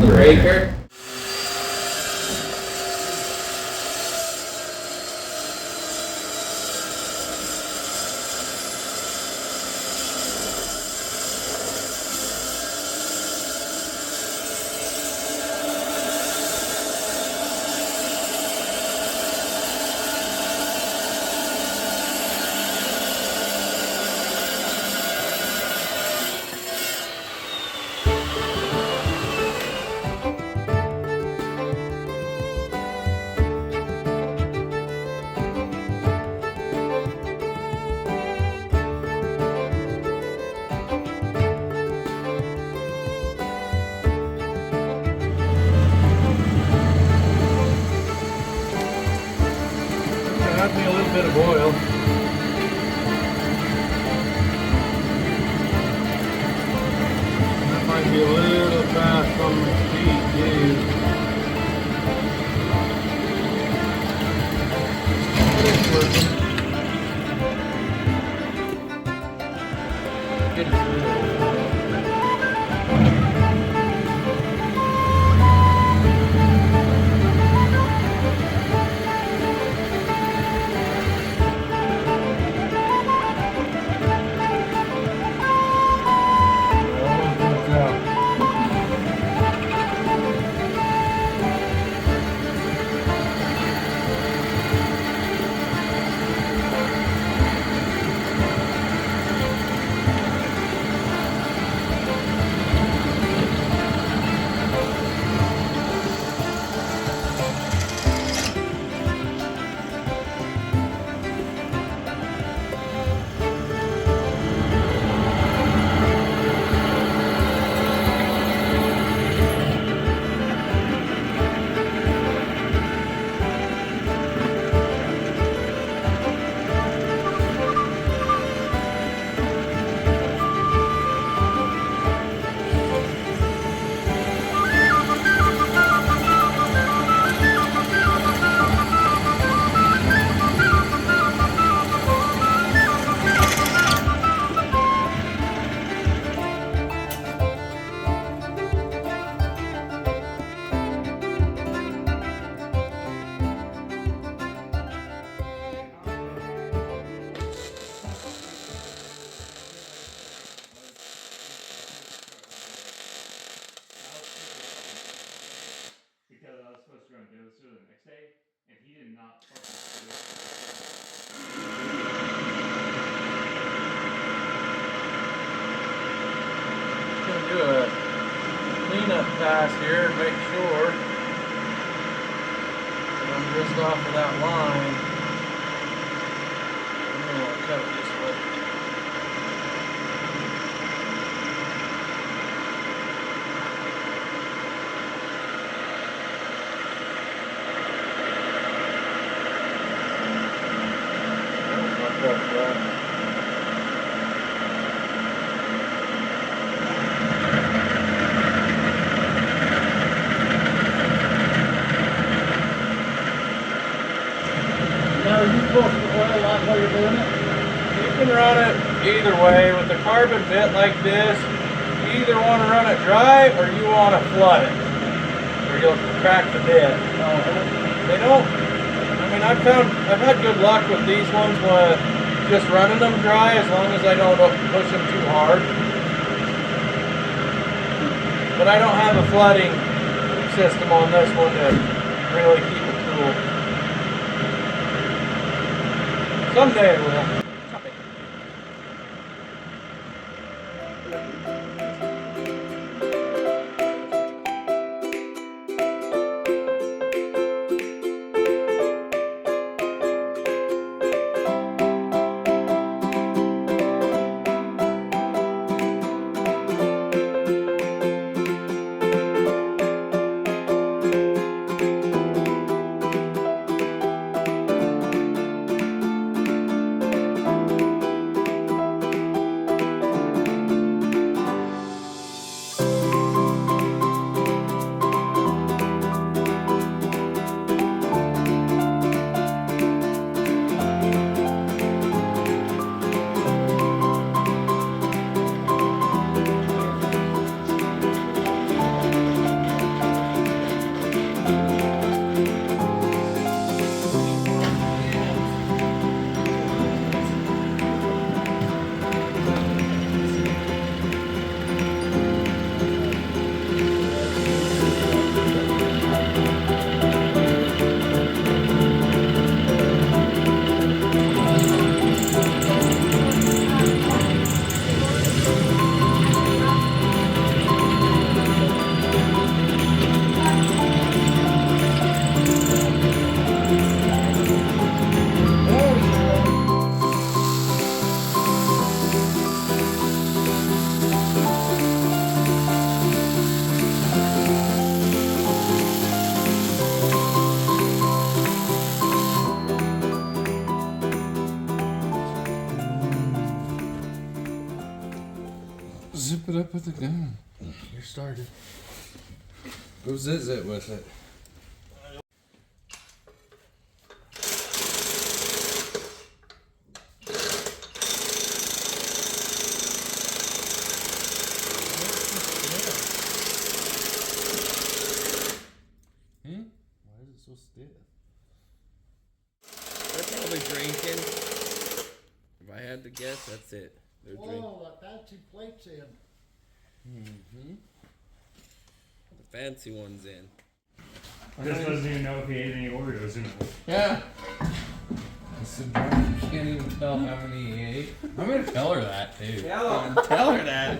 breaker. Got me a little bit of oil. That might be a little fast on the speed, dude. It's working. Because I was supposed to run dozer the next day, and he did not fucking do it. Gonna do a cleanup pass here and make sure that I'm just off of that line. I'm gonna cut it this way. Now, are you supposed to oil that while you're doing it? You can run it either way. With a carbon bit like this, you either want to run it dry or you want to flood it, or you'll crack the bit. They don't. I mean, I've had good luck with these ones with just running them dry as long as I don't push them too hard. But I don't have a flooding system on this one to really keep it cool. Someday I will. zip it up with a gun. You're started. Go zit with it. Why is it so stiff? They're probably drinking. If I had to guess, that's it. They're drinking. Whoa, that fancy plate's in. Mm-hmm. The fancy one's in. Chris doesn't even know if he ate any Oreos. Yeah. I said, John, you can't even tell how many he ate. I'm gonna tell her that, too. I'm gonna tell her that.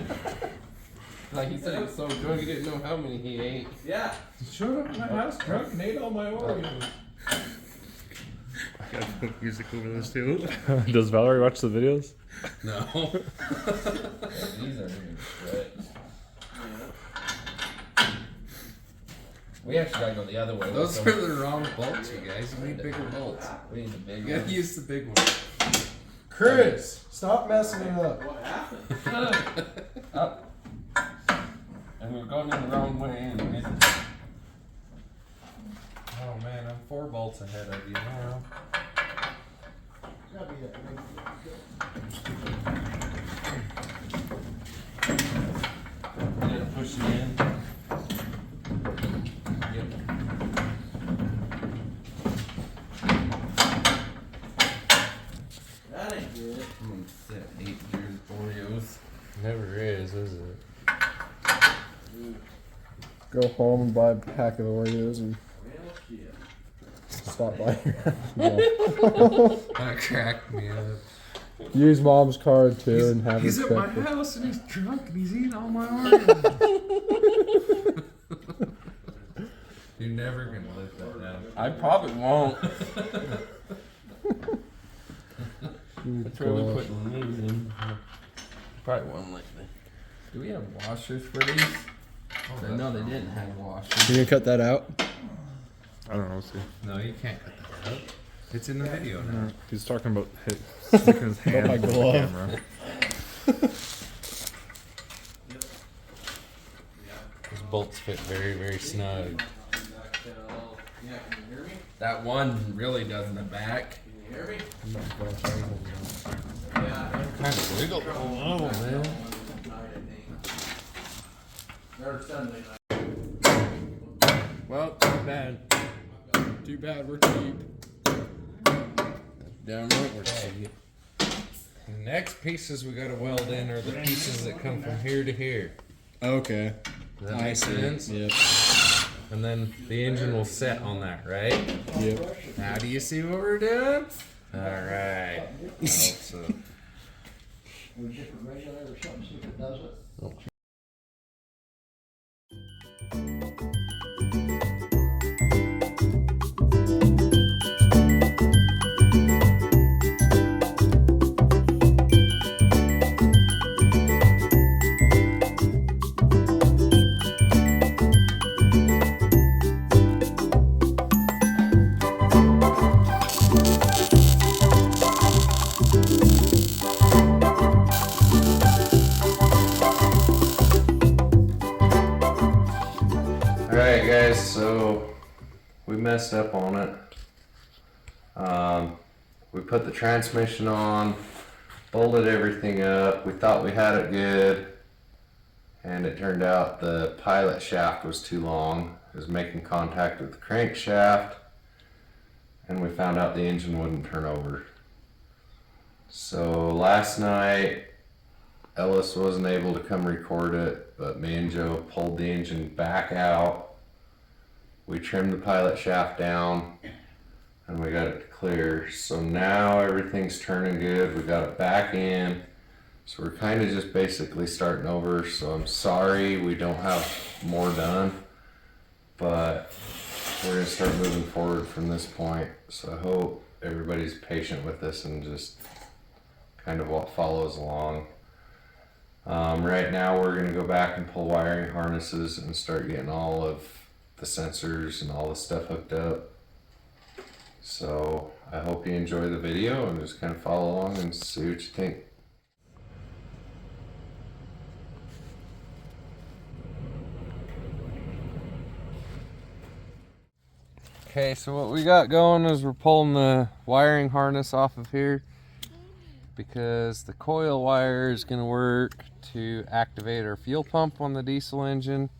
Like he said, he's so drunk he didn't know how many he ate. Yeah. Showed up at my house drunk and ate all my Oreos. I gotta put music over this too. Does Valerie watch the videos? No. These aren't even stretched. We actually gotta go the other way. Those are the wrong bolts, you guys. You need bigger bolts. We need the big ones. You gotta use the big one. Chris, stop messing it up. What happened? Up. And we're going in the wrong way in. Oh man, I'm 4 bolts ahead of you now. It's gotta be that big. You gotta push it in. Yep. That ain't good. I'm gonna set 8 years Oreos. Never is it? Go home and buy a pack of Oreos and Well, shit. stop by your house. That cracked me up. Use mom's card too and have He's her at my check it. house and he's drunk and he's eating all my Oreos. You're never gonna live that down. I probably won't. That's where we put these in. Probably won't like that. Do we have washers for these? I know they didn't have washers. You gonna cut that out? I don't know. See. No, you can't cut that out. It's in the video now. He's talking about sticking his hand my in the glove. camera. Those bolts fit very, very snug. Yeah, can you hear me? That one really does in the back. Can you hear me? Kind Yeah. of wiggle a little, man. Night, I think. Or Sunday night. Well, too bad. Too bad we're cheap. Damn right we're cheap. The next pieces we gotta weld in are the pieces that come from here to here. Okay. Does that make sense? Yep. And then the engine will set on that, right? Yep. Now do you see what we're doing? Alright. So. With a different regulator or something, see if it does it. Alright guys, so we messed up on it. We put the transmission on, bolted everything up, we thought we had it good, and it turned out the pilot shaft was too long. It was making contact with the crankshaft, and we found out the engine wouldn't turn over. So last night, Ellis wasn't able to come record it, but me and Joe pulled the engine back out. We trimmed the pilot shaft down and we got it to clear. So now everything's turning good. We got it back in. So we're kind of just basically starting over. So I'm sorry we don't have more done, but we're gonna start moving forward from this point. So I hope everybody's patient with this and just kind of what follows along. Right now we're going to go back and pull wiring harnesses and start getting all of the sensors and all the stuff hooked up. So I hope you enjoy the video and just kind of follow along and see what you think. Okay, so what we got going is we're pulling the wiring harness off of here because the coil wire is going to work to activate our fuel pump on the diesel engine.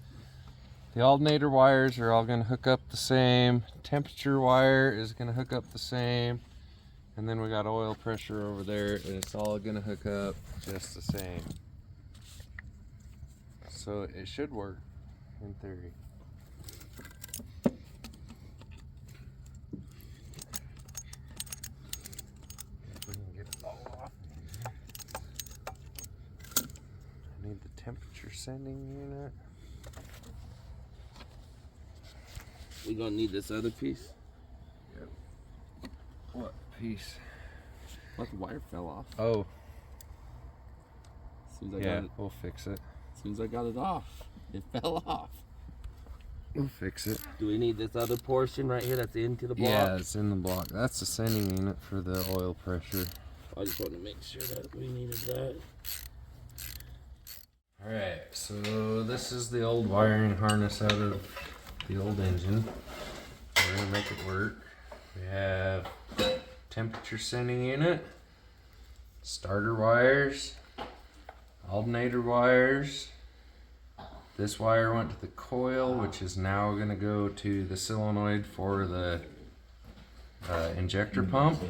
The alternator wires are all going to hook up the same. Temperature wire is going to hook up the same. And then we got oil pressure over there, and it's all going to hook up just the same. So it should work in theory. If we can get it all off here. I need the temperature sending unit. We gonna need this other piece. Yep. What piece? Like the wire fell off. Oh, As soon as I yeah, got it, we'll fix it. as soon as I got it off, it fell off. We'll fix it. Do we need this other portion right here that's into the block? Yeah, it's in the block. That's the sending unit for the oil pressure. I just wanted to make sure that we needed that. Alright, so this is the old wiring harness out of the old engine. We're gonna make it work. We have temperature sending unit, starter wires, alternator wires. This wire went to the coil, which is now gonna go to the solenoid for the injector pump.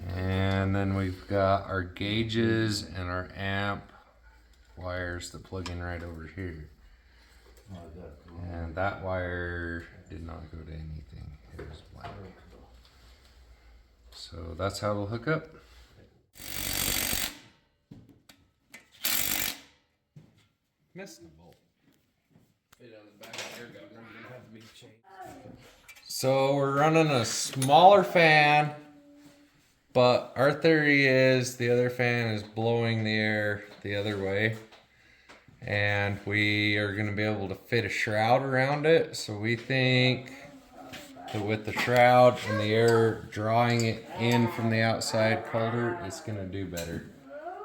And then we've got our gauges and our amp wires that plug in right over here. And that wire did not go to anything. It was blank. So that's how it'll hook up. Missed the bolt. So we're running a smaller fan, but our theory is the other fan is blowing the air the other way. And we are going to be able to fit a shroud around it. So we think that with the shroud and the air drawing it in from the outside colder, it's going to do better.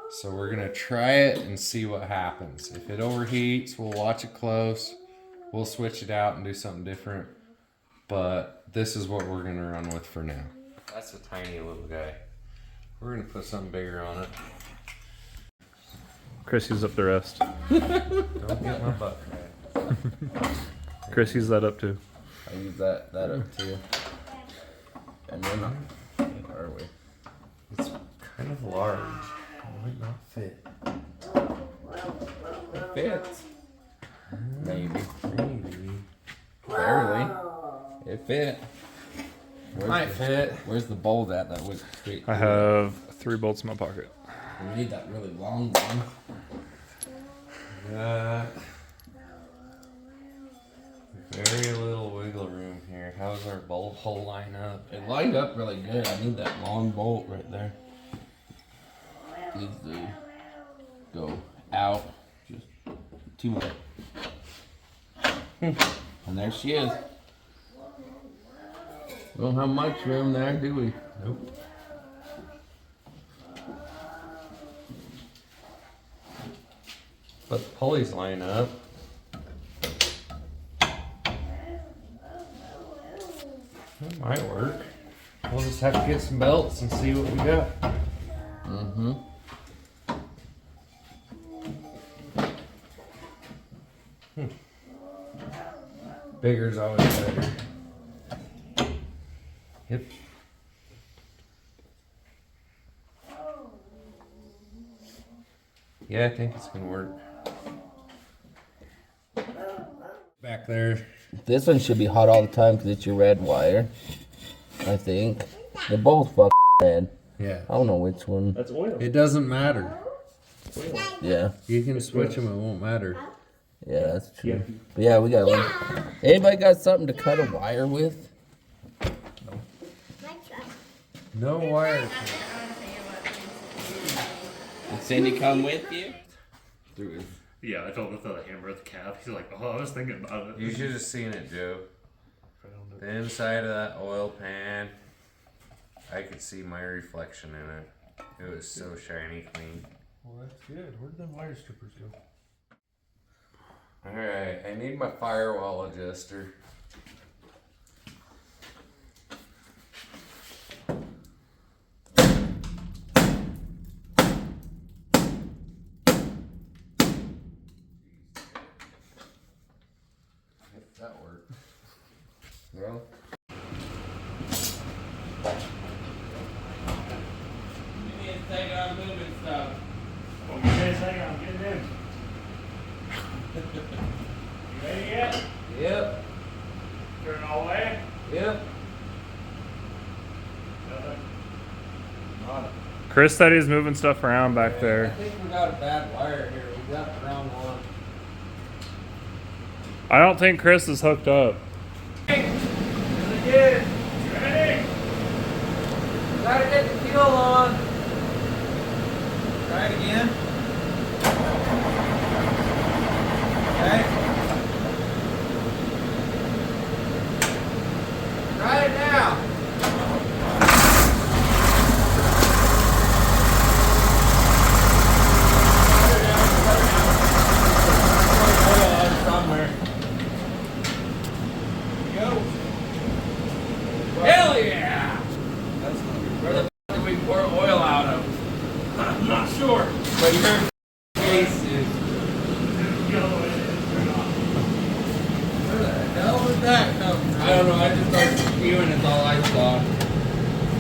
So we're going to try it and see what happens. If it overheats, we'll watch it close. We'll switch it out and do something different. But this is what we're going to run with for now. That's a tiny little guy. We're going to put something bigger on it. Chris used up the rest. Don't get my butt cracked. Chris used that up too. I use that up too. And we're not. Are we? It's kind of large. It might not fit. It fits. Maybe. Maybe. Barely. It fit. Might fit. Where's the bolt at that went straight? I have 3 bolts in my pocket. We need that really long one. Very little wiggle room here. How's our bolt hole line up? It lined up really good. I need that long bolt right there. Needs to go out just too much. And there she is. We don't have much room there, do we? Nope. But the pulleys line up. That might work. We'll just have to get some belts and see what we got. Mm-hmm. Bigger's always better. Yep. Yeah, I think it's gonna work. Back there. This one should be hot all the time because it's your red wire. I think. They're both fucking red. Yeah. I don't know which one. That's oil. It doesn't matter. Yeah. You can switch them, it won't matter. Yeah, that's true. But yeah, we got one. Anybody got something to cut a wire with? No wire. Did Cindy come with you? Through his. Yeah, I told him to throw the hammer at the cap. He's like, oh, I was thinking about it. You should have seen it, Joe. The inside of that oil pan, I could see my reflection in it. It was so shiny clean. Well, that's good. Where did them wire strippers go? Alright, I need my firewall adjuster. taking on moving stuff. Well, give me a second, I'm getting in. You ready yet? Yep. Turn all the way. Yep. Chris said he's moving stuff around back I there. think we got a bad wire here. We got the wrong one. I don't think Chris is hooked up. Again. Ready? Gotta get the fuel on. Try it again. Okay. Try it now. Somewhere. Go. Hell yeah! Where the f did we pour oil out of? I'm not sure. But your case is. Where the hell did that come from? I don't know, I just started spewing, it's all I saw.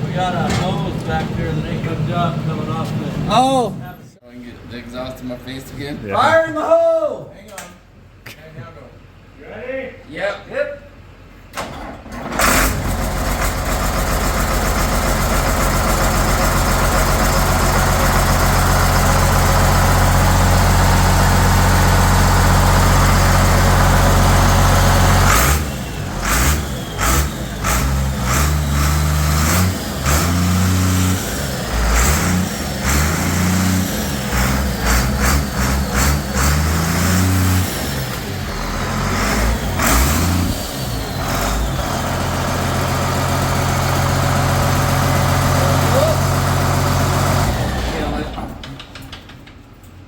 We got a hose back there that ain't hooked up coming off the. Oh! I can get the exhaust in my face again. Yeah. Fire in the hole! Hang on. Okay, now go. You ready? Yep. Yep.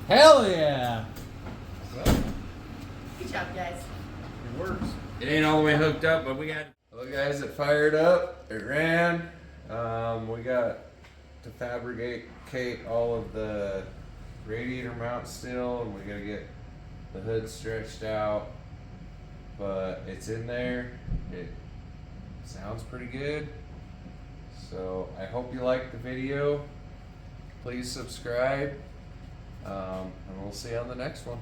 Hell yeah! Good job, guys. It works. It ain't all the way hooked up, but we got. Well, guys, it fired up. It ran. We got to fabricate all of the radiator mounts still, and we gotta get the hood stretched out. But it's in there. It sounds pretty good. So I hope you liked the video. Please subscribe. And we'll see you on the next one.